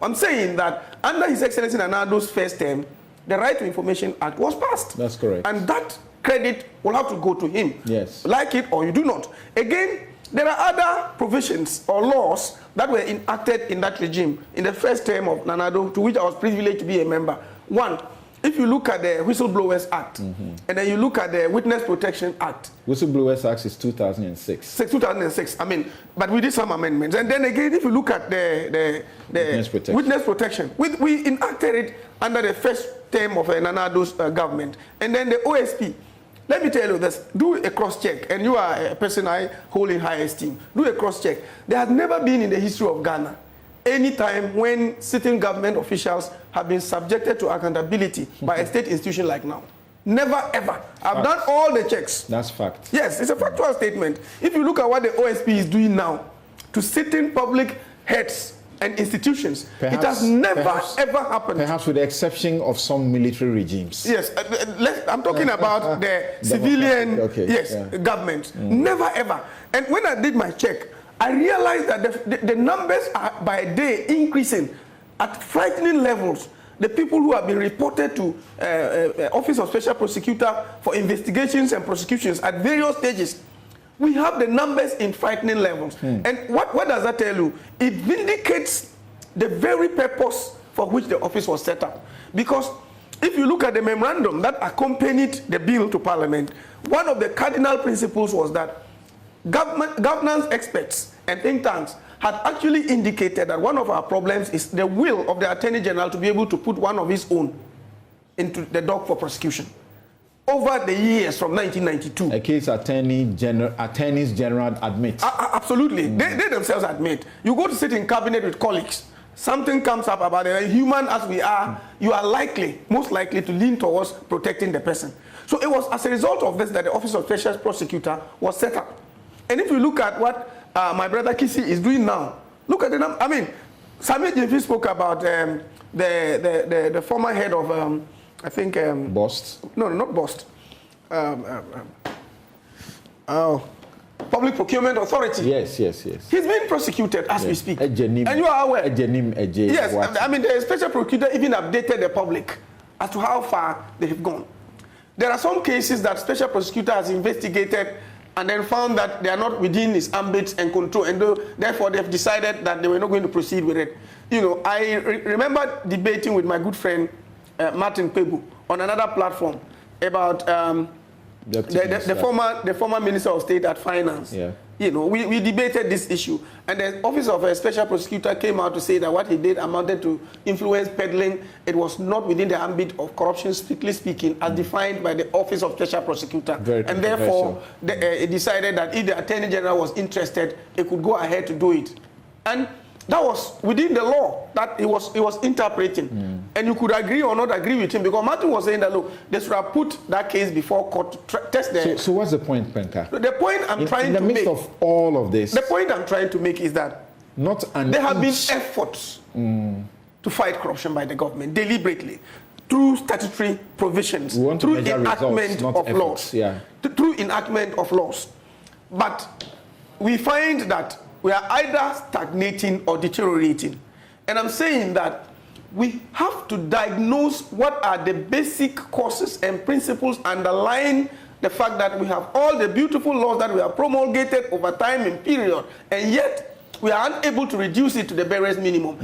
I'm saying that under His Excellency Nanado's first term, the Right to Information Act was passed. That's correct. And that credit will have to go to him. Yes. Like it or you do not. Again, there are other provisions or laws that were enacted in that regime in the first term of Nanado, to which I was privileged to be a member. One, if you look at the Whistleblowers Act, and then you look at the Witness Protection Act. Whistleblowers Act is 2006. 2006, I mean, but we did some amendments. And then again, if you look at the Witness Protection, we enacted it under the first term of Nanado's government. And then the OSP, let me tell you this, do a cross-check, and you are a person I hold in high esteem. Do a cross-check. There has never been in the history of Ghana any time when sitting government officials have been subjected to accountability by a state institution like now. Never, ever. I've done all the checks. That's fact. Yes, it's a factual statement. If you look at what the OSP is doing now to sitting public heads and institutions, it has never, ever happened. Perhaps with the exception of some military regimes. Yes, I'm talking about the civilian government. Never, ever. And when I did my check, I realized that the numbers are by day increasing at frightening levels. The people who have been reported to Office of Special Prosecutor for investigations and prosecutions at various stages, we have the numbers in frightening levels. And what does that tell you? It vindicates the very purpose for which the office was set up. Because if you look at the memorandum that accompanied the bill to Parliament, one of the cardinal principles was that governance experts and think tanks had actually indicated that one of our problems is the will of the Attorney General to be able to put one of his own into the dock for prosecution. Over the years from 1992. A case attorneys general admit. Absolutely. They themselves admit. You go to sit in cabinet with colleagues, something comes up about it, human as we are, you are likely, most likely to lean towards protecting the person. So it was as a result of this that the Office of Special Prosecutor was set up. And if you look at what my brother Kisi is doing now, look at the number. I mean, Samuel Jeffy spoke about the former head of, I think... Bost? No, not Bost. Public Procurement Authority. Yes. He's being prosecuted as we speak. And you are aware. Yes, I mean, the Special Prosecutor even updated the public as to how far they have gone. There are some cases that Special Prosecutor has investigated and then found that they are not within his ambit and control, and therefore they've decided that they were not going to proceed with it. You know, I remember debating with my good friend Martin Pebu on another platform about the former Minister of State at Finance. Yeah. You know, we debated this issue, and the Office of a Special Prosecutor came out to say that what he did amounted to influence peddling. It was not within the ambit of corruption, strictly speaking, as defined by the Office of Special Prosecutor. And therefore, it decided that if the Attorney General was interested, it could go ahead to do it. And that was within the law that he was interpreting. And you could agree or not agree with him, because Martin was saying that, look, they should have put that case before court to test the... So what's the point, Penka? The point I'm trying to make... In the midst of all of this... The point I'm trying to make is that there have been efforts to fight corruption by the government deliberately, through statutory provisions, through enactment of laws. Through enactment of laws. But we find that we are either stagnating or deteriorating. And I'm saying that we have to diagnose what are the basic causes and principles underlying the fact that we have all the beautiful laws that we have promulgated over time and period, and yet we are unable to reduce it to the barest minimum.